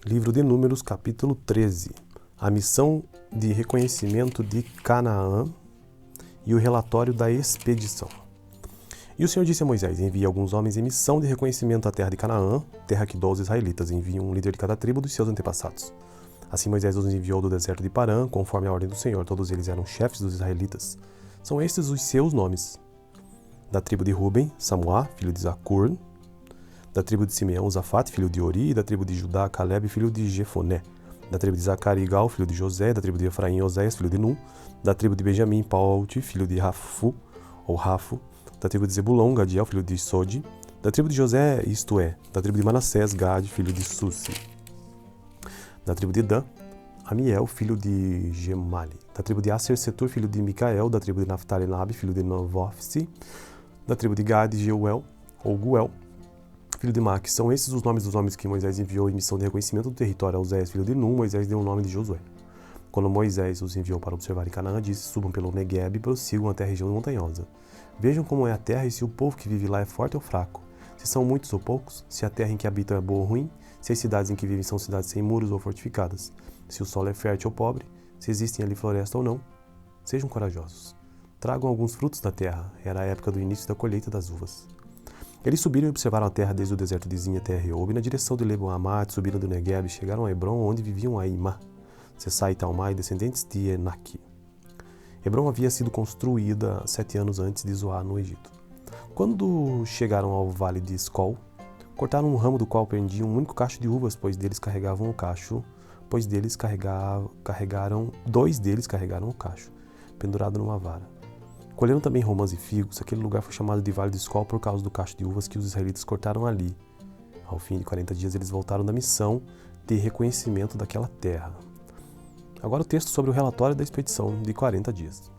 Livro de Números, capítulo 13. A missão de reconhecimento de Canaã e o relatório da expedição. E o Senhor disse a Moisés: envie alguns homens em missão de reconhecimento à terra de Canaã, terra que dou aos israelitas. Envie um líder de cada tribo dos seus antepassados. Assim Moisés os enviou do deserto de Parã, conforme a ordem do Senhor. Todos eles eram chefes dos israelitas. São estes os seus nomes. Da tribo de Ruben, Samuá, filho de Zacur. Da tribo de Simeão, Zafate, filho de Ori. E da tribo de Judá, Caleb, filho de Jefoné. Da tribo de Zaccar, Igal, filho de José. Da tribo de Efraim, Oséias, filho de Nun. Da tribo de Benjamim, Paute, filho de Rafu, ou Rafo. Da tribo de Zebulon, Gadiel, filho de Sodi. Da tribo de José, isto é, da tribo de Manassés, Gade, filho de Susi. Da tribo de Dan, Amiel, filho de Gemali. Da tribo de Aser, Setur, filho de Micael. Da tribo de Naphtali, Nabi, filho de Novofsi. Da tribo de Gade, Jeuel, ou Guel, filho de Maque. São esses os nomes dos homens que Moisés enviou em missão de reconhecimento do território. A Oséias, filho de Nun, Moisés deu o nome de Josué. Quando Moisés os enviou para observar em Canaã, disse: subam pelo Negueb e prossigam até a região montanhosa. Vejam como é a terra e se o povo que vive lá é forte ou fraco, se são muitos ou poucos, se a terra em que habitam é boa ou ruim, se as cidades em que vivem são cidades sem muros ou fortificadas, se o solo é fértil ou pobre, se existem ali floresta ou não. Sejam corajosos. Tragam alguns frutos da terra. Era a época do início da colheita das uvas. Eles subiram e observaram a terra desde o deserto de Zin até Reob, na direção de Lebo-Hamat, subiram do Negueb e chegaram a Hebron, onde viviam Aimá, Sessai e Talmai, descendentes de Enaque. Hebron havia sido construída 7 anos antes de Zoar, no Egito. Quando chegaram ao vale de Escol, cortaram um ramo do qual pendia um único cacho de uvas, dois deles carregaram o cacho, pendurado numa vara. Colheram também romãs e figos. Aquele lugar foi chamado de Vale de Escol por causa do cacho de uvas que os israelitas cortaram ali. Ao fim de 40 dias, eles voltaram da missão de reconhecimento daquela terra. Agora o texto sobre o relatório da expedição de 40 dias.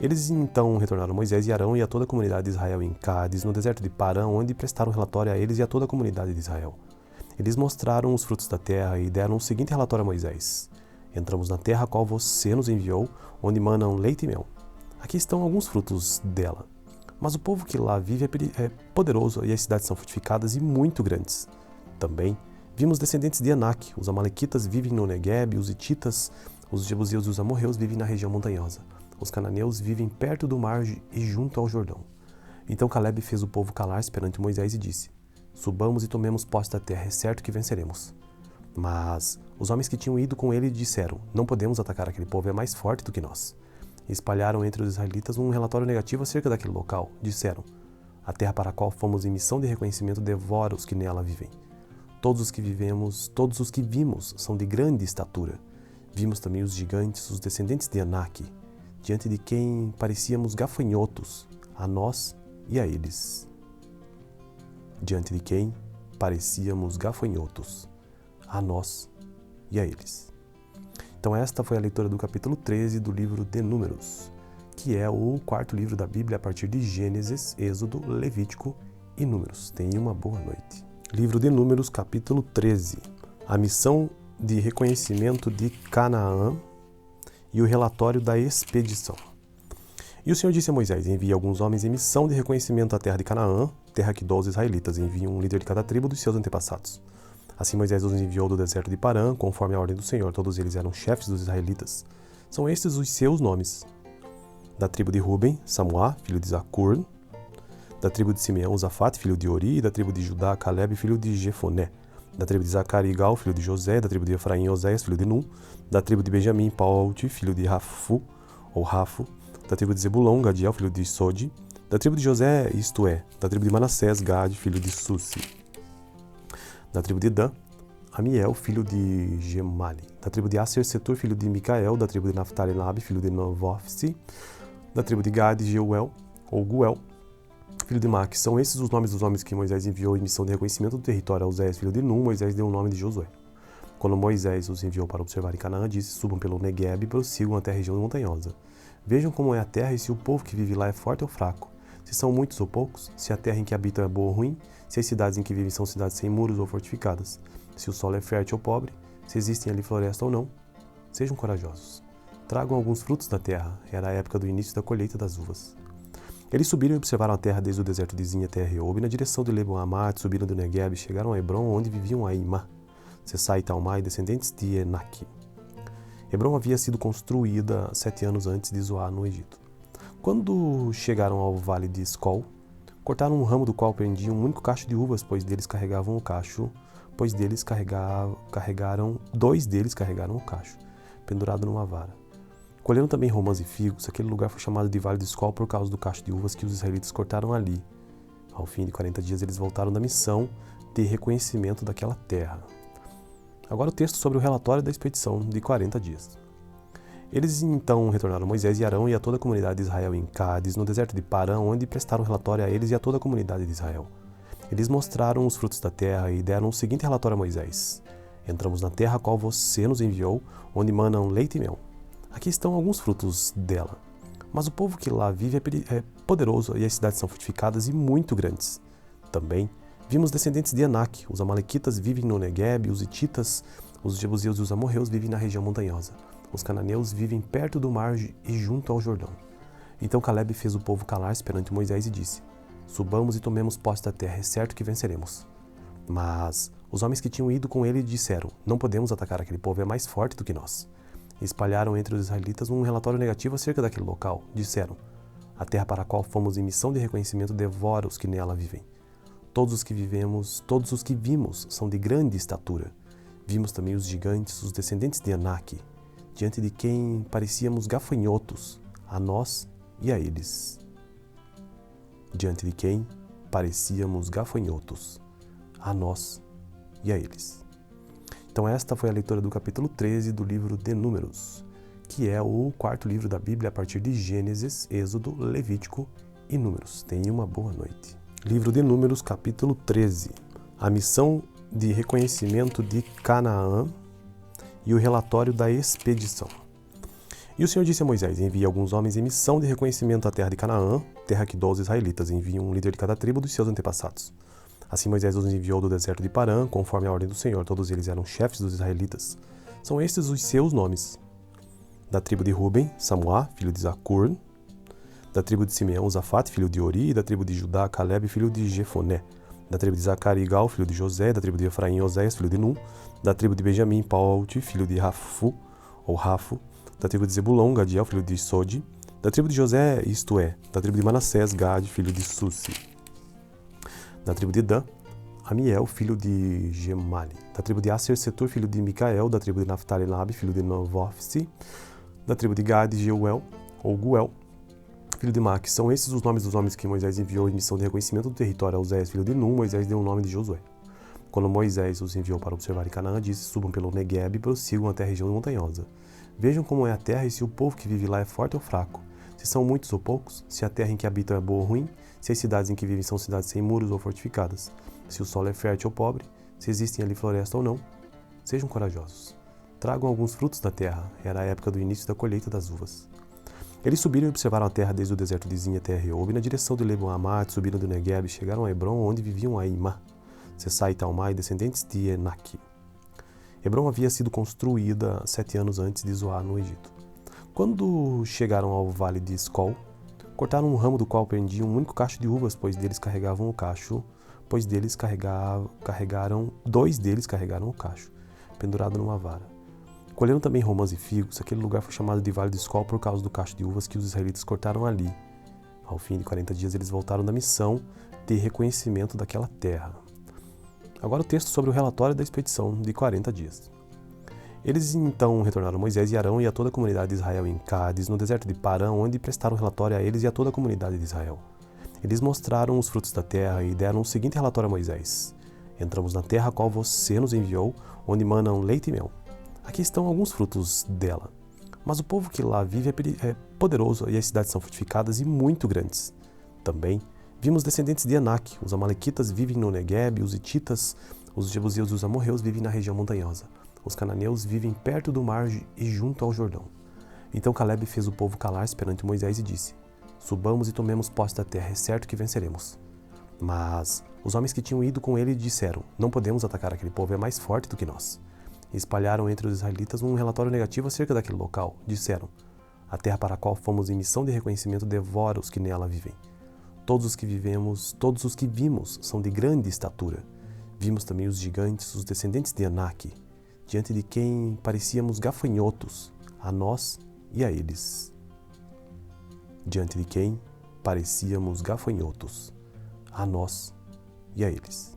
Eles então retornaram a Moisés e Arão e a toda a comunidade de Israel em Cádiz, no deserto de Parã, onde prestaram relatório a eles e a toda a comunidade de Israel. Eles mostraram os frutos da terra e deram o seguinte relatório a Moisés: entramos na terra a qual você nos enviou, onde manam leite e mel. Aqui estão alguns frutos dela. Mas o povo que lá vive é poderoso e as cidades são fortificadas e muito grandes. Também vimos descendentes de Enaque. Os amalequitas vivem no Negueb, os hititas, os jebuseus e os amorreus vivem na região montanhosa. Os cananeus vivem perto do mar e junto ao Jordão. Então Caleb fez o povo calar-se perante Moisés e disse: subamos e tomemos posse da terra, é certo que venceremos. Mas os homens que tinham ido com ele disseram: não podemos atacar aquele povo, é mais forte do que nós. E espalharam entre os israelitas um relatório negativo acerca daquele local. Disseram: a terra para a qual fomos em missão de reconhecimento devora os que nela vivem. Todos os que vimos são de grande estatura. Vimos também os gigantes, os descendentes de Enaque, diante de quem parecíamos gafanhotos, a nós e a eles. Diante de quem parecíamos gafanhotos, a nós e a eles. Então esta foi a leitura do capítulo 13 do livro de Números, que é o quarto livro da Bíblia a partir de Gênesis, Êxodo, Levítico e Números. Tenha uma boa noite. Livro de Números, capítulo 13. A missão de reconhecimento de Canaã e o relatório da expedição. E o Senhor disse a Moisés: envie alguns homens em missão de reconhecimento à terra de Canaã, terra que dou aos israelitas. Envie um líder de cada tribo dos seus antepassados. Assim Moisés os enviou do deserto de Parã, conforme a ordem do Senhor. Todos eles eram chefes dos israelitas. São estes os seus nomes. Da tribo de Ruben, Samuá, filho de Zacur. Da tribo de Simeão, Zafate, filho de Ori. E da tribo de Judá, Caleb, filho de Jefoné. Da tribo de Zaccar, Igal, filho de José. Da tribo de Efraim, Oséias, filho de Nun. Da tribo de Benjamim, Paute, filho de Rafu, ou Rafo. Da tribo de Zebulon, Gadiel, filho de Sodi. Da tribo de José, isto é, da tribo de Manassés, Gade, filho de Susi. Da tribo de Dan, Amiel, filho de Gemali. Da tribo de Aser, Setur, filho de Micael. Da tribo de Naphtali, Nabi, filho de Novofsi. Da tribo de Gade, Jeuel, ou Guel, filho de Maque. São esses os nomes dos homens que Moisés enviou em missão de reconhecimento do território. A Oséias, filho de Nun, Moisés deu o nome de Josué. Quando Moisés os enviou para observar em Canaã, disse: subam pelo Negueb e prossigam até a região montanhosa. Vejam como é a terra e se o povo que vive lá é forte ou fraco, se são muitos ou poucos, se a terra em que habitam é boa ou ruim, se as cidades em que vivem são cidades sem muros ou fortificadas, se o solo é fértil ou pobre, se existem ali floresta ou não. Sejam corajosos. Tragam alguns frutos da terra. Era a época do início da colheita das uvas. Eles subiram e observaram a terra desde o deserto de Zin até Reob, na direção de Lebo-Hamat, subiram do Negueb e chegaram a Hebron, onde viviam Aimá, Sessai, Talmai, descendentes de Enaque. Hebrom havia sido construída 7 anos antes de Zoar, no Egito. Quando chegaram ao vale de Escol, cortaram um ramo do qual prendiam um único cacho de uvas, dois deles carregaram o cacho, pendurado numa vara. Colheram também romãs e figos. Aquele lugar foi chamado de Vale de Escol por causa do cacho de uvas que os israelitas cortaram ali. Ao fim de 40 dias eles voltaram da missão de reconhecimento daquela terra. Agora o texto sobre o relatório da expedição de 40 dias. Eles então retornaram a Moisés e Arão e a toda a comunidade de Israel em Cádiz, no deserto de Parã, onde prestaram relatório a eles e a toda a comunidade de Israel. Eles mostraram os frutos da terra e deram o seguinte relatório a Moisés: Entramos na terra a qual você nos enviou, onde manam leite e mel. Aqui estão alguns frutos dela. Mas o povo que lá vive é poderoso e as cidades são fortificadas e muito grandes. Também vimos descendentes de Enaque. Os amalequitas vivem no Negueb, os hititas, os jebuseus e os amorreus vivem na região montanhosa. Os cananeus vivem perto do mar e junto ao Jordão. Então Caleb fez o povo calar-se perante Moisés e disse: Subamos e tomemos posse da terra, é certo que venceremos. Mas os homens que tinham ido com ele disseram: Não podemos atacar aquele povo, é mais forte do que nós. E espalharam entre os israelitas um relatório negativo acerca daquele local. Disseram: A terra para a qual fomos em missão de reconhecimento devora os que nela vivem. Todos os que vimos são de grande estatura. Vimos também os gigantes, os descendentes de Enaque, diante de quem parecíamos gafanhotos, a nós e a eles. Diante de quem parecíamos gafanhotos, a nós e a eles. Então esta foi a leitura do capítulo 13 do livro de Números, que é o quarto livro da Bíblia a partir de Gênesis, Êxodo, Levítico e Números. Tenha uma boa noite. Livro de Números, capítulo 13. A missão de reconhecimento de Canaã e o relatório da expedição. E o Senhor disse a Moisés: Envie alguns homens em missão de reconhecimento à terra de Canaã, terra que dou aos israelitas. Envie um líder de cada tribo dos seus antepassados. Assim Moisés os enviou do deserto de Parã, conforme a ordem do Senhor. Todos eles eram chefes dos israelitas. São estes os seus nomes: da tribo de Ruben, Samuá, filho de Zacur; da tribo de Simeão, Zafate, filho de Ori; da tribo de Judá, Caleb, filho de Jefoné; da tribo de Zacari, Igal, filho de José; da tribo de Efraim, Oséias, filho de Num; da tribo de Benjamim, Paute, filho de Rafo; da tribo de Zebulon, Gadiel, filho de Sodi; da tribo de José, isto é, da tribo de Manassés, Gade, filho de Susi; da tribo de Dan, Amiel, filho de Gemali; da tribo de Aser, Setur, filho de Micael; da tribo de Naphtali, Nabe, filho de Novofsi; da tribo de Gade, Geuel, ou Guel, filho de Maque. São esses os nomes dos homens que Moisés enviou em missão de reconhecimento do território a Oséias, filho de Num. Moisés deu o nome de Josué. Quando Moisés os enviou para observar em Canaã, disse: Subam pelo Negueb e prossigam até a região montanhosa. Vejam como é a terra e se o povo que vive lá é forte ou fraco, se são muitos ou poucos, se a terra em que habitam é boa ou ruim, se as cidades em que vivem são cidades sem muros ou fortificadas, se o solo é fértil ou pobre, se existem ali floresta ou não. Sejam corajosos. Tragam alguns frutos da terra. Era a época do início da colheita das uvas. Eles subiram e observaram a terra desde o deserto de Zin até Reob, na direção de Lebo-Hamat, subiram do Negueb e chegaram a Hebrom, onde viviam Aimá, Sessai e Talmai, descendentes de Enaque. Hebrom havia sido construída 7 anos antes de Zoar, no Egito. Quando chegaram ao vale de Escol, cortaram um ramo do qual prendiam um único cacho de uvas, dois deles carregaram o cacho, pendurado numa vara. Colheram também romãs e figos. Aquele lugar foi chamado de Vale de Escol por causa do cacho de uvas que os israelitas cortaram ali. Ao fim de 40 dias eles voltaram da missão de reconhecimento daquela terra. Agora o texto sobre o relatório da expedição de 40 dias. Eles então retornaram a Moisés e Arão e a toda a comunidade de Israel em Cádiz, no deserto de Parã, onde prestaram relatório a eles e a toda a comunidade de Israel. Eles mostraram os frutos da terra e deram o seguinte relatório a Moisés: Entramos na terra a qual você nos enviou, onde manam leite e mel. Aqui estão alguns frutos dela. Mas o povo que lá vive é poderoso e as cidades são fortificadas e muito grandes. Também vimos descendentes de Enaque. Os amalequitas vivem no Negueb, os hititas, os jebuseus e os amorreus vivem na região montanhosa. Os cananeus vivem perto do mar e junto ao Jordão. Então Caleb fez o povo calar-se perante Moisés e disse: Subamos e tomemos posse da terra, é certo que venceremos. Mas os homens que tinham ido com ele disseram: Não podemos atacar aquele povo, é mais forte do que nós. E espalharam entre os israelitas um relatório negativo acerca daquele local. Disseram: A terra para a qual fomos em missão de reconhecimento devora os que nela vivem. Todos os que vimos são de grande estatura. Vimos também os gigantes, os descendentes de Anak, diante de quem parecíamos gafanhotos, a nós e a eles. Diante de quem parecíamos gafanhotos, a nós e a eles.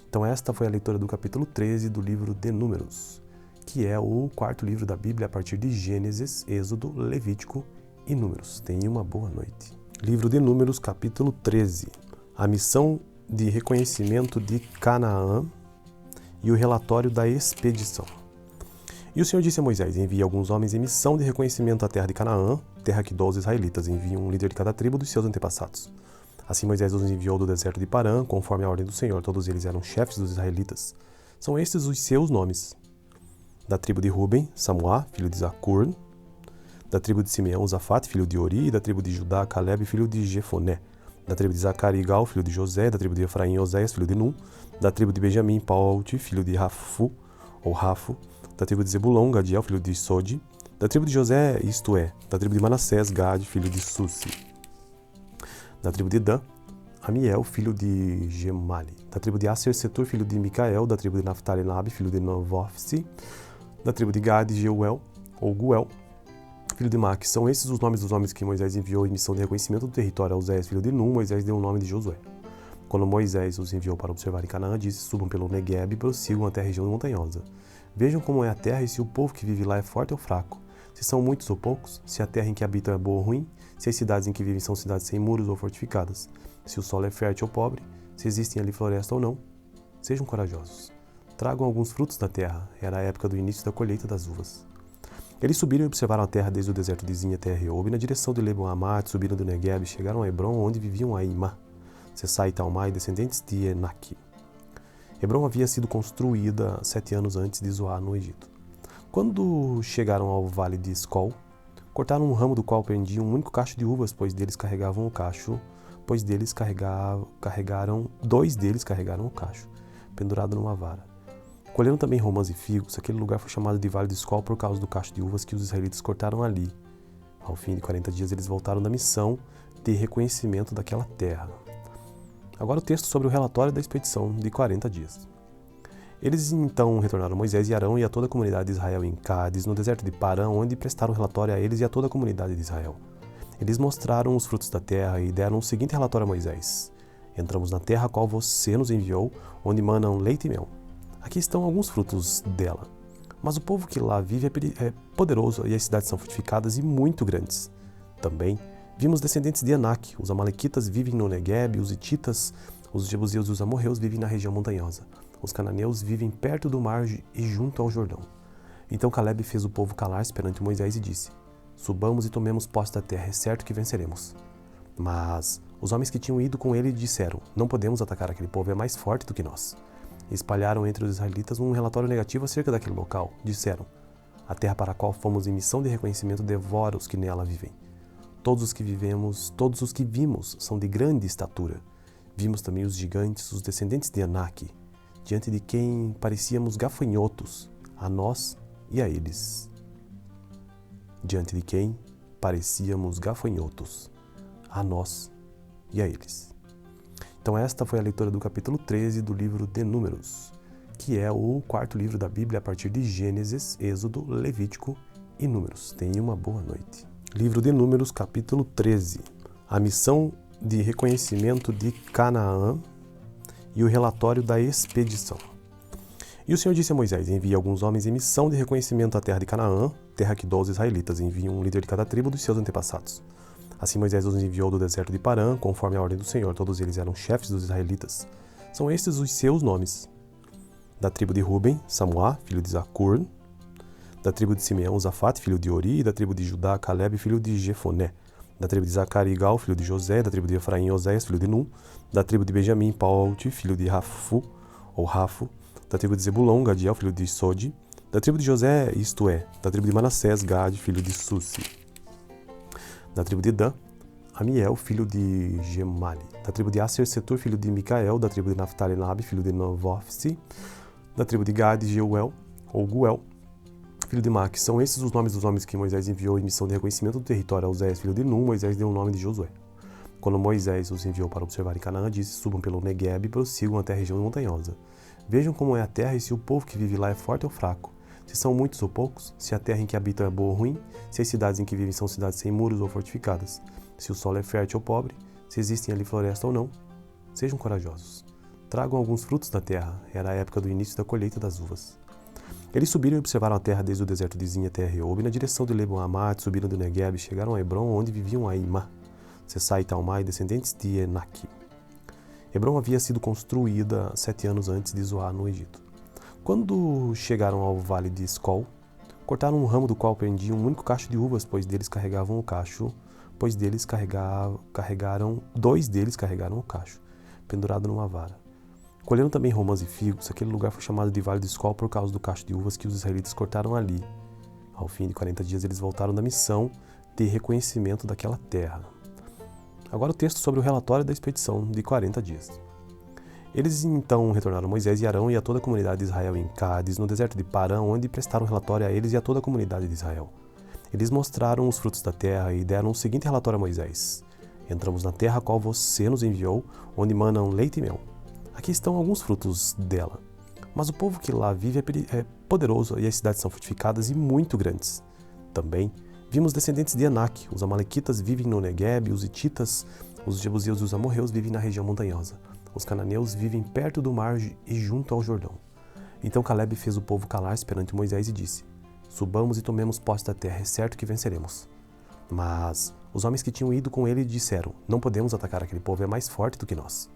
Então esta foi a leitura do capítulo 13 do livro de Números, que é o quarto livro da Bíblia a partir de Gênesis, Êxodo, Levítico e Números. Tenha uma boa noite. Livro de Números, capítulo 13. A missão de reconhecimento de Canaã e o relatório da expedição. E o Senhor disse a Moisés: envie alguns homens em missão de reconhecimento à terra de Canaã, terra que 12 israelitas, envie um líder de cada tribo dos seus antepassados. Assim Moisés os enviou do deserto de Parã, conforme a ordem do Senhor. Todos eles eram chefes dos israelitas. São estes os seus nomes. Da tribo de Ruben, Samuá, filho de Zacur. Da tribo de Simeão, Zafate, filho de Ori. E da tribo de Judá, Caleb, filho de Jefoné. Da tribo de Zaccar, Igal, filho de José. Da tribo de Efraim, Oséias, filho de Num. Da tribo de Benjamim, Paute, filho de Rafu, ou Rafo. Da tribo de Zebulon, Gadiel, filho de Sodi. Da tribo de José, isto é, da tribo de Manassés, Gade, filho de Susi. Da tribo de Dan, Amiel, filho de Gemali. Da tribo de Aser, Setur, filho de Micael. Da tribo de Naphtali, Nabi, filho de Novofsi. Da tribo de Gade, Jeuel, ou Guel, filho de Maque. São esses os nomes dos homens que Moisés enviou em missão de reconhecimento do território. A Oséias, filho de Num, Moisés deu o nome de Josué. Quando Moisés os enviou para observar em Canaã, disse: subam pelo Negueb e prossigam até a região montanhosa. Vejam como é a terra e se o povo que vive lá é forte ou fraco, se são muitos ou poucos, se a terra em que habitam é boa ou ruim, se as cidades em que vivem são cidades sem muros ou fortificadas, se o solo é fértil ou pobre, se existem ali floresta ou não. Sejam corajosos. Tragam alguns frutos da terra. Era a época do início da colheita das uvas. Eles subiram e observaram a terra desde o deserto de Zin até Reob, na direção de Lebo-Hamat, subiram do Negueb e chegaram a Hebron, onde viviam Aimá, Sessai e Talmai, descendentes de Enaque. Hebron havia sido construída 7 anos antes de Zoar, no Egito. Quando chegaram ao vale de Escol, cortaram um ramo do qual pendia um único cacho de uvas, dois deles carregaram o cacho, pendurado numa vara. Colheram também romãs e figos. Aquele lugar foi chamado de Vale de Escol por causa do cacho de uvas que os israelitas cortaram ali. Ao fim de 40 dias, eles voltaram da missão de reconhecimento daquela terra. Agora o texto sobre o relatório da expedição de 40 dias. Eles então retornaram a Moisés e Arão e a toda a comunidade de Israel em Cádiz, no deserto de Parã, onde prestaram relatório a eles e a toda a comunidade de Israel. Eles mostraram os frutos da terra e deram o seguinte relatório a Moisés: entramos na terra a qual você nos enviou, onde manam leite e mel. Aqui estão alguns frutos dela. Mas o povo que lá vive é poderoso e as cidades são fortificadas e muito grandes. Também vimos descendentes de Anak. Os amalequitas vivem no Negueb, os hititas, os jebuseus e os amorreus vivem na região montanhosa. Os cananeus vivem perto do mar e junto ao Jordão. Então Caleb fez o povo calar-se perante Moisés e disse: subamos e tomemos posse da terra, é certo que venceremos. Mas os homens que tinham ido com ele disseram: não podemos atacar aquele povo, é mais forte do que nós. Espalharam entre os israelitas um relatório negativo acerca daquele local. Disseram: a terra para a qual fomos em missão de reconhecimento devora os que nela vivem. Todos os que vimos são de grande estatura. Vimos também os gigantes, os descendentes de Anak, diante de quem parecíamos gafanhotos, a nós e a eles. Diante de quem parecíamos gafanhotos, a nós e a eles. Então esta foi a leitura do capítulo 13 do livro de Números, que é o quarto livro da Bíblia a partir de Gênesis, Êxodo, Levítico e Números. Tenha uma boa noite. Livro de Números, capítulo 13. A missão de reconhecimento de Canaã e o relatório da expedição. E o Senhor disse a Moisés: envie alguns homens em missão de reconhecimento à terra de Canaã, terra que 12 israelitas, envie um líder de cada tribo dos seus antepassados. Assim Moisés os enviou do deserto de Parã, conforme a ordem do Senhor. Todos eles eram chefes dos israelitas. São estes os seus nomes. Da tribo de Ruben, Samuá, filho de Zacur. Da tribo de Simeão, Zafate, filho de Ori. E da tribo de Judá, Caleb, filho de Jefoné. Da tribo de Zaccar, Igal, filho de José. Da tribo de Efraim, Oséias, filho de Num. Da tribo de Benjamim, Paute, filho de Rafu, ou Rafo. Da tribo de Zebulon, Gadiel, filho de Sodi. Da tribo de José, isto é, da tribo de Manassés, Gade, filho de Susi. Da tribo de Dan, Amiel, filho de Gemali. Da tribo de Aser, Setur, filho de Micael. Da tribo de Naphtali, Nabi, filho de Novofsi. Da tribo de Gade, Jeuel, ou Guel, filho de Maque. São esses os nomes dos homens que Moisés enviou em missão de reconhecimento do território. A Oséias, filho de Num, Moisés deu o nome de Josué. Quando Moisés os enviou para observar em Canaã, disse: subam pelo Negueb e prossigam até a região montanhosa. Vejam como é a terra e se o povo que vive lá é forte ou fraco, se são muitos ou poucos, se a terra em que habitam é boa ou ruim, se as cidades em que vivem são cidades sem muros ou fortificadas, se o solo é fértil ou pobre, se existem ali floresta ou não. Sejam corajosos. Tragam alguns frutos da terra, era a época do início da colheita das uvas. Eles subiram e observaram a terra desde o deserto de Zin até Reob, na direção de Lebo-Hamat, subiram do Negueb e chegaram a Hebron, onde viviam Aimá, Sessá e Talmai, descendentes de Enaque. Hebron havia sido construída 7 anos antes de Zoar, no Egito. Quando chegaram ao vale de Escol, cortaram um ramo do qual prendiam um único cacho de uvas, dois deles carregaram o cacho, pendurado numa vara. Colheram também romãs e figos, aquele lugar foi chamado de Vale de Escol por causa do cacho de uvas que os israelitas cortaram ali. Ao fim de 40 dias eles voltaram da missão de reconhecimento daquela terra. Agora o texto sobre o relatório da expedição de 40 dias. Eles então retornaram a Moisés e Arão e a toda a comunidade de Israel em Cádiz, no deserto de Parã, onde prestaram relatório a eles e a toda a comunidade de Israel. Eles mostraram os frutos da terra e deram o seguinte relatório a Moisés: Entramos na terra a qual você nos enviou, onde manam leite e mel. Aqui estão alguns frutos dela. Mas o povo que lá vive é poderoso e as cidades são fortificadas e muito grandes. Também vimos descendentes de Enaque, os amalequitas vivem no Negueb, os hititas, os jebuseus e os amorreus vivem na região montanhosa. Os cananeus vivem perto do mar e junto ao Jordão. Então Calebe fez o povo calar-se perante Moisés e disse: Subamos e tomemos posse da terra, é certo que venceremos. Mas os homens que tinham ido com ele disseram: Não podemos atacar aquele povo, é mais forte do que nós.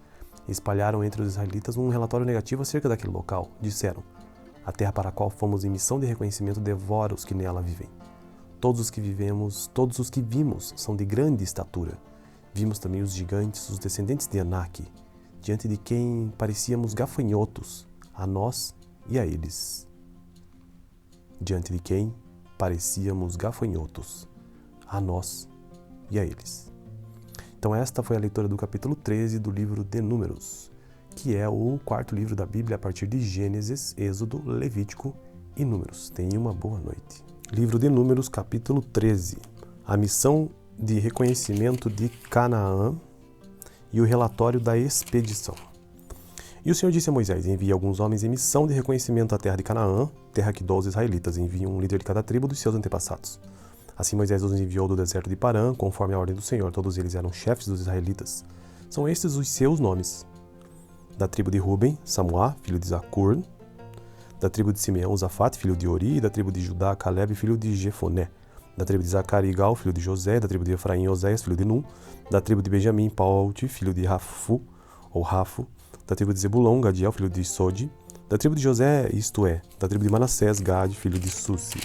E espalharam entre os israelitas um relatório negativo acerca daquele local. Disseram: A terra para a qual fomos em missão de reconhecimento devora os que nela vivem. Todos os que vimos são de grande estatura. Vimos também os gigantes, os descendentes de Enaque, diante de quem parecíamos gafanhotos, a nós e a eles. Diante de quem parecíamos gafanhotos, a nós e a eles. Então esta foi a leitura do capítulo 13 do livro de Números, que é o quarto livro da Bíblia a partir de Gênesis, Êxodo, Levítico e Números. Tenha uma boa noite. Livro de Números, capítulo 13. A missão de reconhecimento de Canaã e o relatório da expedição. E o Senhor disse a Moisés: Envie alguns homens em missão de reconhecimento à terra de Canaã, terra que dou aos israelitas. Envie um líder de cada tribo dos seus antepassados. Assim Moisés os enviou do deserto de Parã, conforme a ordem do Senhor. Todos eles eram chefes dos israelitas. São estes os seus nomes: da tribo de Ruben, Samuá, filho de Zacur; da tribo de Simeão, Zafate, filho de Ori; da tribo de Judá, Calebe, filho de Jefoné; da tribo de Zacari, Igal, filho de José; da tribo de Efraim, Oséias, filho de Num; da tribo de Benjamim, Paute, filho de Rafo; da tribo de Zebulon, Gadiel, filho de Sodi; da tribo de José, isto é, da tribo de Manassés, Gade, filho de Susi;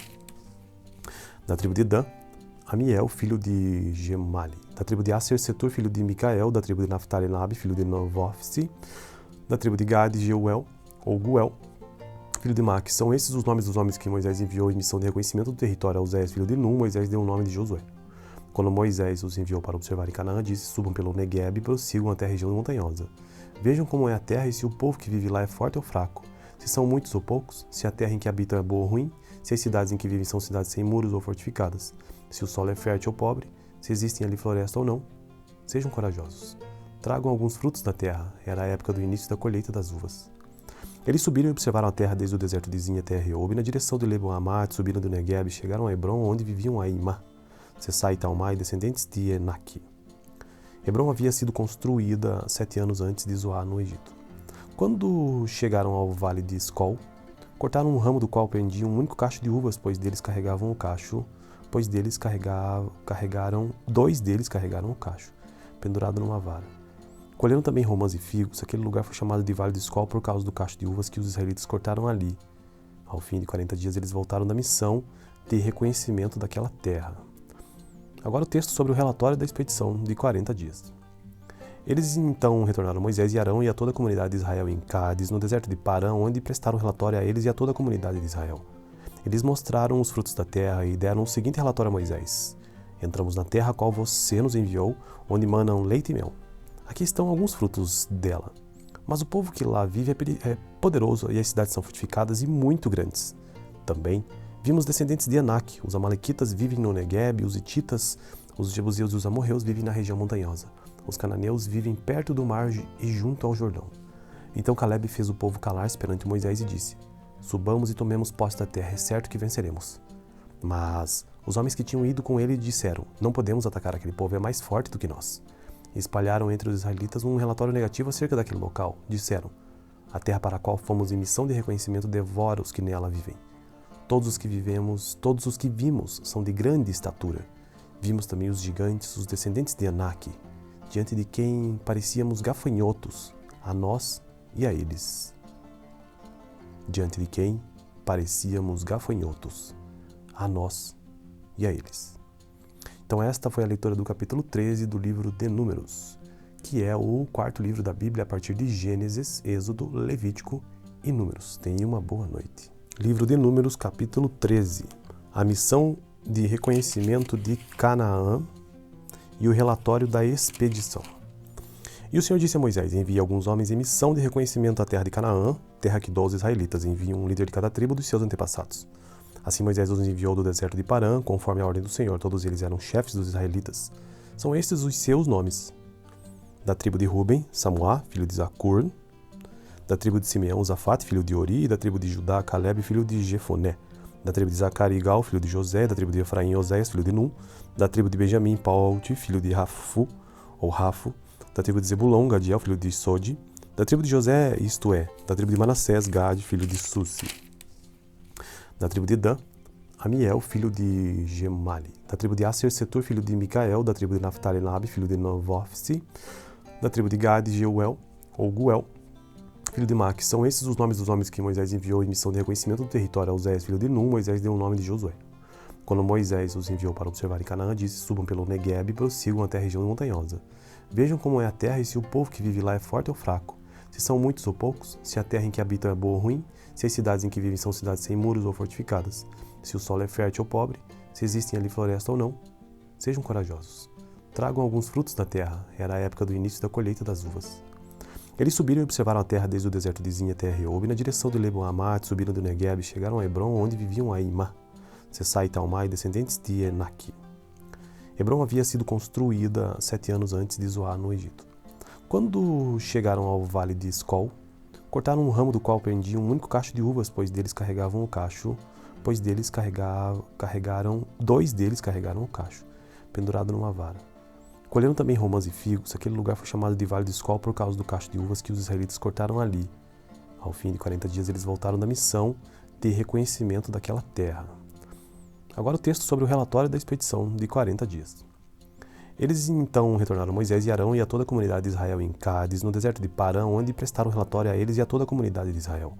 da tribo de Dan, Amiel, filho de Gemali; da tribo de Aser, Setur, filho de Micael; da tribo de Naphtali, Nabe, filho de Novofsi; da tribo de Gade, Geuel, ou Guel, filho de Maque. São esses os nomes dos homens que Moisés enviou em missão de reconhecimento do território a Oséias, filho de Num. Moisés deu o nome de Josué. Quando Moisés os enviou para observar em Canaã, disse: Subam pelo Negueb e prossigam até a região montanhosa. Vejam como é a terra e se o povo que vive lá é forte ou fraco, se são muitos ou poucos, se a terra em que habitam é boa ou ruim, se as cidades em que vivem são cidades sem muros ou fortificadas, se o solo é fértil ou pobre, se existem ali floresta ou não. Sejam corajosos. Tragam alguns frutos da terra, era a época do início da colheita das uvas. Eles subiram e observaram a terra desde o deserto de Zin até Reob, na direção de Lebo-Hamat, subiram do Negueb e chegaram a Hebron, onde viviam Aimá, Sessá e Talmai, descendentes de Enaque. Hebron havia sido construída 7 anos antes de Zoar, no Egito. Quando chegaram ao vale de Escol, cortaram um ramo do qual prendiam um único cacho de uvas, dois deles carregaram o cacho, pendurado numa vara. Colheram também romãs e figos, aquele lugar foi chamado de Vale de Escol por causa do cacho de uvas que os israelitas cortaram ali. Ao fim de 40 dias eles voltaram da missão de reconhecimento daquela terra. Agora o texto sobre o relatório da expedição de 40 dias. Eles então retornaram a Moisés e Arão e a toda a comunidade de Israel em Cádiz, no deserto de Parã, onde prestaram relatório a eles e a toda a comunidade de Israel. Eles mostraram os frutos da terra e deram o seguinte relatório a Moisés: Entramos na terra a qual você nos enviou, onde manam leite e mel. Aqui estão alguns frutos dela. Mas o povo que lá vive é poderoso e as cidades são fortificadas e muito grandes. Também vimos descendentes de Enaque, os amalequitas vivem no Negueb, os hititas, os jebuseus e os amorreus vivem na região montanhosa. Os cananeus vivem perto do mar e junto ao Jordão. Então Caleb fez o povo calar-se perante Moisés e disse: Subamos e tomemos posse da terra, é certo que venceremos. Mas os homens que tinham ido com ele disseram: Não podemos atacar aquele povo, é mais forte do que nós. E espalharam entre os israelitas um relatório negativo acerca daquele local. Disseram: A terra para a qual fomos em missão de reconhecimento devora os que nela vivem. Todos os que vimos são de grande estatura. Vimos também os gigantes, os descendentes de Anak, diante de quem parecíamos gafanhotos, a nós e a eles. Diante de quem parecíamos gafanhotos, a nós e a eles. Então esta foi a leitura do capítulo 13 do livro de Números, que é o quarto livro da Bíblia a partir de Gênesis, Êxodo, Levítico e Números. Tenha uma boa noite. Livro de Números, capítulo 13. A missão de reconhecimento de Canaã e o relatório da expedição. E o Senhor disse a Moisés: Envie alguns homens em missão de reconhecimento à terra de Canaã, terra que dou aos israelitas. Envie um líder de cada tribo dos seus antepassados. Assim Moisés os enviou do deserto de Parã, conforme a ordem do Senhor. Todos eles eram chefes dos israelitas. São estes os seus nomes. Da tribo de Ruben, Samuá, filho de Zacur. Da tribo de Simeão, Zafate, filho de Ori. E da tribo de Judá, Caleb, filho de Jefoné. Da tribo de Zacari, Igal, filho de José. Da tribo de Efraim, Oséias, filho de Num. Da tribo de Benjamim, Paute, filho de Rafu, ou Rafo. Da tribo de Zebulon, Gadiel, filho de Sodi. Da tribo de José, isto é, da tribo de Manassés, Gade, filho de Susi. Da tribo de Dan, Amiel, filho de Gemali. Da tribo de Aser, Setur, filho de Micael. Da tribo de Naftali, Nabe, filho de Novofsi. Da tribo de Gade, Jeuel, ou Guel, filho de Maque. São esses os nomes dos homens que Moisés enviou em missão de reconhecimento do território a Oséias, filho de Num. Moisés deu o nome de Josué. Quando Moisés os enviou para observar em Canaã, disse: Subam pelo Negueb e prossigam até a região montanhosa. Vejam como é a terra e se o povo que vive lá é forte ou fraco. Se são muitos ou poucos, se a terra em que habitam é boa ou ruim, se as cidades em que vivem são cidades sem muros ou fortificadas, se o solo é fértil ou pobre, se existem ali floresta ou não. Sejam corajosos. Tragam alguns frutos da terra. Era a época do início da colheita das uvas. Eles subiram e observaram a terra desde o deserto de Zin até Reob, na direção de Lebo-Hamat, subiram do Negueb e chegaram a Hebron, onde viviam Aimá, Sessai e Talmai, descendentes de Enaque. Hebron havia sido construída 7 anos antes de Zoar, no Egito. Quando chegaram ao vale de Escol, cortaram um ramo do qual pendia um único cacho de uvas, dois deles carregaram o cacho, pendurado numa vara. Colheram também romãs e figos. Aquele lugar foi chamado de Vale de Escol por causa do cacho de uvas que os israelitas cortaram ali. Ao fim de 40 dias eles voltaram da missão de reconhecimento daquela terra. Agora o texto sobre o relatório da expedição de 40 dias. Eles então retornaram a Moisés e Arão e a toda a comunidade de Israel em Cádiz, no deserto de Parã, onde prestaram relatório a eles e a toda a comunidade de Israel.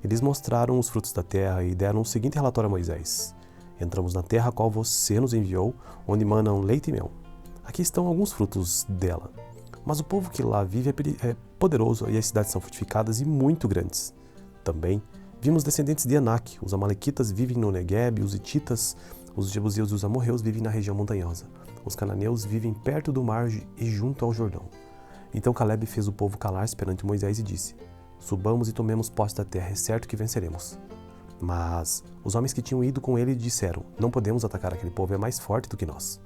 Eles mostraram os frutos da terra e deram o seguinte relatório a Moisés: Entramos na terra a qual você nos enviou, onde manam leite e mel. Aqui estão alguns frutos dela. Mas o povo que lá vive é poderoso e as cidades são fortificadas e muito grandes. Também vimos descendentes de Anak. Os amalequitas vivem no Negueb, os hititas, os jebuseus e os amorreus vivem na região montanhosa. Os cananeus vivem perto do mar e junto ao Jordão. Então Caleb fez o povo calar-se perante Moisés e disse: Subamos e tomemos posse da terra, é certo que venceremos. Mas os homens que tinham ido com ele disseram: Não podemos atacar aquele povo, é mais forte do que nós.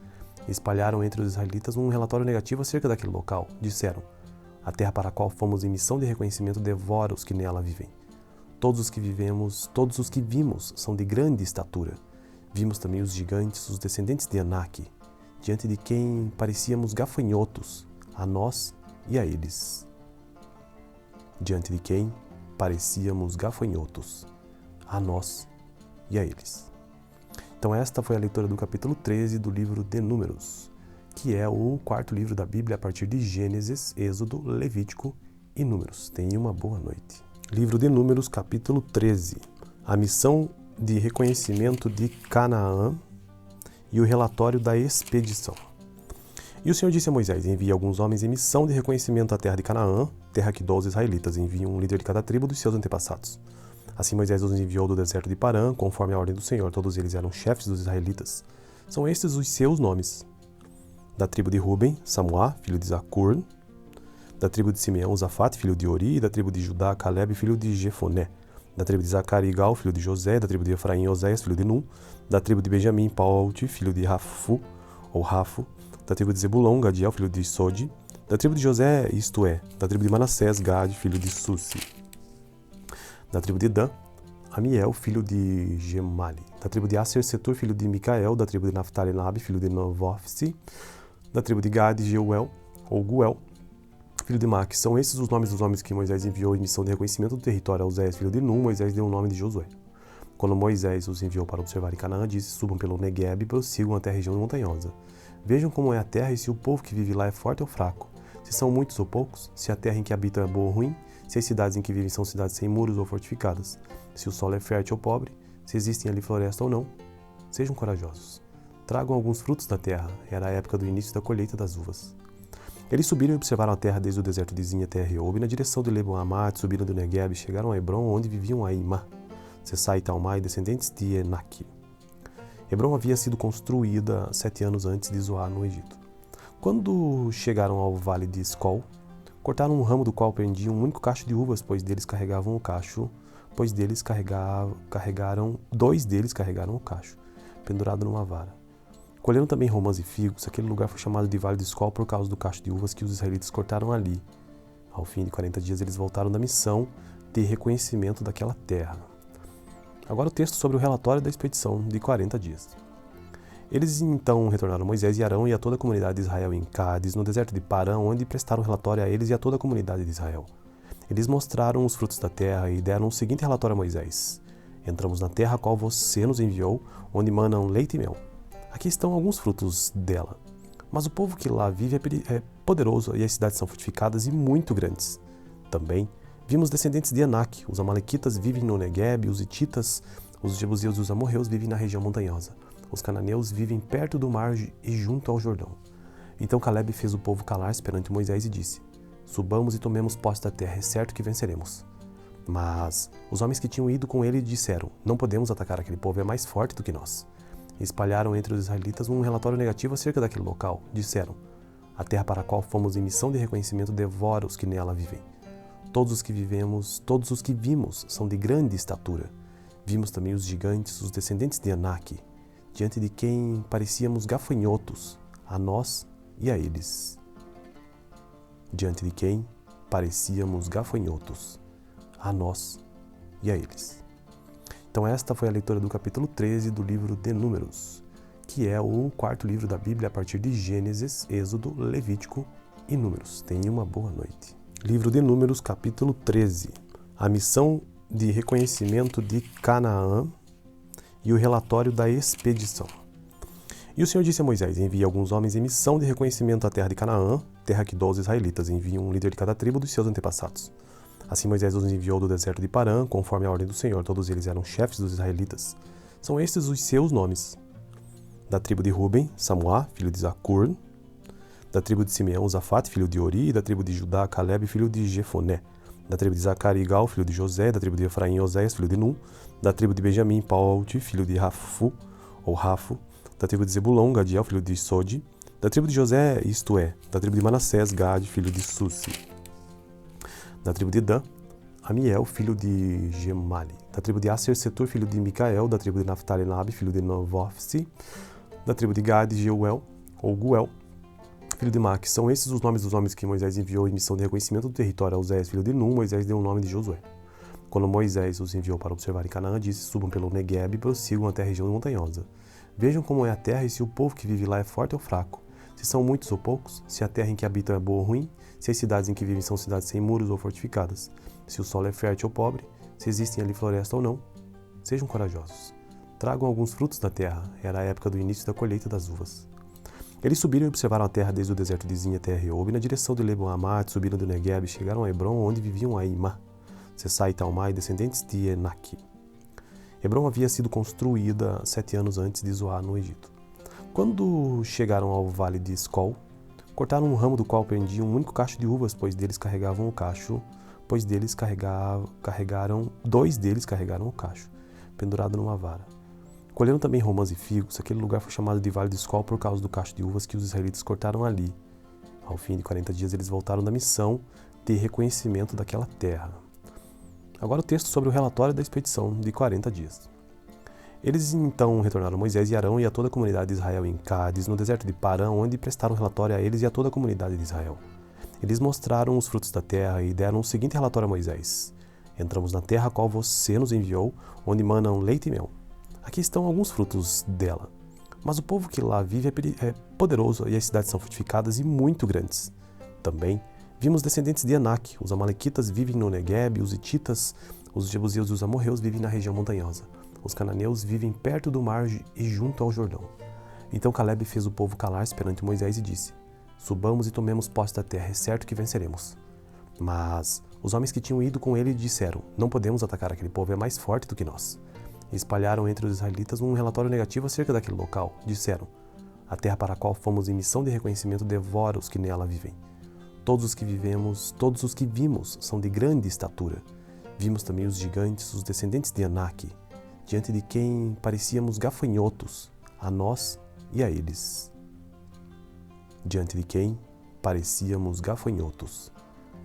E espalharam entre os israelitas um relatório negativo acerca daquele local. Disseram: A terra para a qual fomos em missão de reconhecimento devora os que nela vivem. Todos os que vimos são de grande estatura. Vimos também os gigantes, os descendentes de Anak, diante de quem parecíamos gafanhotos, a nós e a eles. Diante de quem parecíamos gafanhotos, a nós e a eles. Então esta foi a leitura do capítulo 13 do livro de Números, que é o quarto livro da Bíblia a partir de Gênesis, Êxodo, Levítico e Números. Tenha uma boa noite. Livro de Números, capítulo 13. A missão de reconhecimento de Canaã e o relatório da expedição. E o Senhor disse a Moisés: Envie alguns homens em missão de reconhecimento à terra de Canaã, terra que dou aos israelitas. Envie um líder de cada tribo dos seus antepassados. Assim Moisés os enviou do deserto de Parã, conforme a ordem do Senhor. Todos eles eram chefes dos israelitas. São estes os seus nomes. Da tribo de Ruben, Samuá, filho de Zacur. Da tribo de Simeão, Zafate, filho de Ori. E da tribo de Judá, Caleb, filho de Jefoné. Da tribo de Zacari, Igal, filho de José. Da tribo de Efraim, Oséias, filho de Num. Da tribo de Benjamim, Paute, filho de Rafu, ou Rafo. Da tribo de Zebulon, Gadiel, filho de Sodi. Da tribo de José, isto é, da tribo de Manassés, Gade, filho de Susi. Da tribo de Dan, Amiel, filho de Gemali. Da tribo de Aser, Setur, filho de Micael. Da tribo de Naftali, Nabi, filho de Novofsi. Da tribo de Gade, Jeuel, ou Guel, filho de Maque. São esses os nomes dos homens que Moisés enviou em missão de reconhecimento do território a Oséias, filho de Nun. Moisés deu o nome de Josué. Quando Moisés os enviou para observar em Canaã, disse: subam pelo Negueb e prossigam até a região montanhosa. Vejam como é a terra e se o povo que vive lá é forte ou fraco, se são muitos ou poucos, se a terra em que habitam é boa ou ruim, se as cidades em que vivem são cidades sem muros ou fortificadas, se o solo é fértil ou pobre, se existem ali floresta ou não. Sejam corajosos. Tragam alguns frutos da terra. Era a época do início da colheita das uvas. Eles subiram e observaram a terra desde o deserto de Zin até Reob, na direção de Lebo-Hamat, subiram do Negueb e chegaram a Hebron, onde viviam Aimá, Sessá e Talmai, descendentes de Enaque. Hebron havia sido construída 7 anos antes de Zoar, no Egito. Quando chegaram ao vale de Escol, cortaram um ramo do qual prendiam um único cacho de uvas, dois deles carregaram o cacho, pendurado numa vara. Colheram também romãs e figos. Aquele lugar foi chamado de Vale de Escol por causa do cacho de uvas que os israelitas cortaram ali. Ao fim de 40 dias eles voltaram da missão de reconhecimento daquela terra. Agora o texto sobre o relatório da expedição de 40 dias. Eles então retornaram a Moisés e Arão e a toda a comunidade de Israel em Cádiz, no deserto de Parã, onde prestaram relatório a eles e a toda a comunidade de Israel. Eles mostraram os frutos da terra e deram o seguinte relatório a Moisés: entramos na terra a qual você nos enviou, onde manam leite e mel. Aqui estão alguns frutos dela. Mas o povo que lá vive é poderoso e as cidades são fortificadas e muito grandes. Também vimos descendentes de Enaque. Os amalequitas vivem no Negueb, os hititas, os jebuseus e os amorreus vivem na região montanhosa. Os cananeus vivem perto do mar e junto ao Jordão. Então Caleb fez o povo calar-se perante Moisés e disse: subamos e tomemos posse da terra, é certo que venceremos. Mas os homens que tinham ido com ele disseram: não podemos atacar aquele povo, é mais forte do que nós. E espalharam entre os israelitas um relatório negativo acerca daquele local. Disseram: a terra para a qual fomos em missão de reconhecimento devora os que nela vivem. Todos os que vimos são de grande estatura. Vimos também os gigantes, os descendentes de Enaque, diante de quem parecíamos gafanhotos, a nós e a eles. Diante de quem parecíamos gafanhotos, a nós e a eles. Então esta foi a leitura do capítulo 13 do livro de Números, que é o quarto livro da Bíblia a partir de Gênesis, Êxodo, Levítico e Números. Tenha uma boa noite. Livro de Números, capítulo 13. A missão de reconhecimento de Canaã e o relatório da expedição. E o Senhor disse a Moisés: envie alguns homens em missão de reconhecimento à terra de Canaã, terra que 12 israelitas. Envie um líder de cada tribo dos seus antepassados. Assim Moisés os enviou do deserto de Parã, conforme a ordem do Senhor. Todos eles eram chefes dos israelitas. São estes os seus nomes: da tribo de Ruben, Samuá, filho de Zacur; da tribo de Simeão, Zafate, filho de Ori; e da tribo de Judá, Caleb, filho de Jefoné; da tribo de Zaccar, Igal, filho de José; da tribo de Efraim, Oséias, filho de Nun; da tribo de Benjamim, Paute, filho de Rafu, ou Rafo; da tribo de Zebulon, Gadiel, filho de Sodi; da tribo de José, isto é, da tribo de Manassés, Gade, filho de Susi; da tribo de Dan, Amiel, filho de Gemali; da tribo de Aser, Setur, filho de Micael; da tribo de Naftali, Nabi, filho de Novofsi; da tribo de Gade, Jeuel, ou Guel, filho de Maque. São esses os nomes dos homens que Moisés enviou em missão de reconhecimento do território a Oséias, filho de Nun. Moisés deu o nome de Josué. Quando Moisés os enviou para observar em Canaã, disse: subam pelo Negueb e prossigam até a região montanhosa. Vejam como é a terra e se o povo que vive lá é forte ou fraco, se são muitos ou poucos, se a terra em que habitam é boa ou ruim, se as cidades em que vivem são cidades sem muros ou fortificadas, se o solo é fértil ou pobre, se existem ali floresta ou não. Sejam corajosos. Tragam alguns frutos da terra. Era a época do início da colheita das uvas. Eles subiram e observaram a terra desde o deserto de Zin até Reob, na direção de Lebo-Hamat, subiram do Negueb e chegaram a Hebron, onde viviam Aimá, Sessá e Talmai, descendentes de Enaque. Hebron havia sido construída 7 anos antes de Zoar, no Egito. Quando chegaram ao vale de Escol, cortaram um ramo do qual prendiam um único cacho de uvas, dois deles carregaram o cacho, pendurado numa vara. Colheram também romãs e figos. Aquele lugar foi chamado de Vale de Escol por causa do cacho de uvas que os israelitas cortaram ali. Ao fim de 40 dias eles voltaram da missão de reconhecimento daquela terra. Agora o texto sobre o relatório da expedição de 40 dias. Eles então retornaram a Moisés e Arão e a toda a comunidade de Israel em Cádiz, no deserto de Parã, onde prestaram relatório a eles e a toda a comunidade de Israel. Eles mostraram os frutos da terra e deram o seguinte relatório a Moisés: entramos na terra a qual você nos enviou, onde manam leite e mel. Aqui estão alguns frutos dela. Mas o povo que lá vive é poderoso e as cidades são fortificadas e muito grandes. Também vimos descendentes de Anak. Os amalequitas vivem no Negueb, os hititas, os jebuseus e os amorreus vivem na região montanhosa. Os cananeus vivem perto do mar e junto ao Jordão. Então Calebe fez o povo calar-se perante Moisés e disse: subamos e tomemos posse da terra, é certo que venceremos. Mas os homens que tinham ido com ele disseram: não podemos atacar aquele povo, é mais forte do que nós. E espalharam entre os israelitas um relatório negativo acerca daquele local. Disseram: a terra para a qual fomos em missão de reconhecimento devora os que nela vivem. Todos os que vimos são de grande estatura. Vimos também os gigantes, os descendentes de Anak, diante de quem parecíamos gafanhotos, a nós e a eles. Diante de quem parecíamos gafanhotos,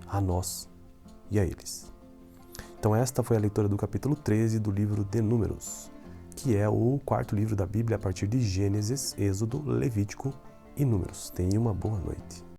a nós e a eles. Então esta foi a leitura do capítulo 13 do livro de Números, que é o quarto livro da Bíblia a partir de Gênesis, Êxodo, Levítico e Números. Tenha uma boa noite.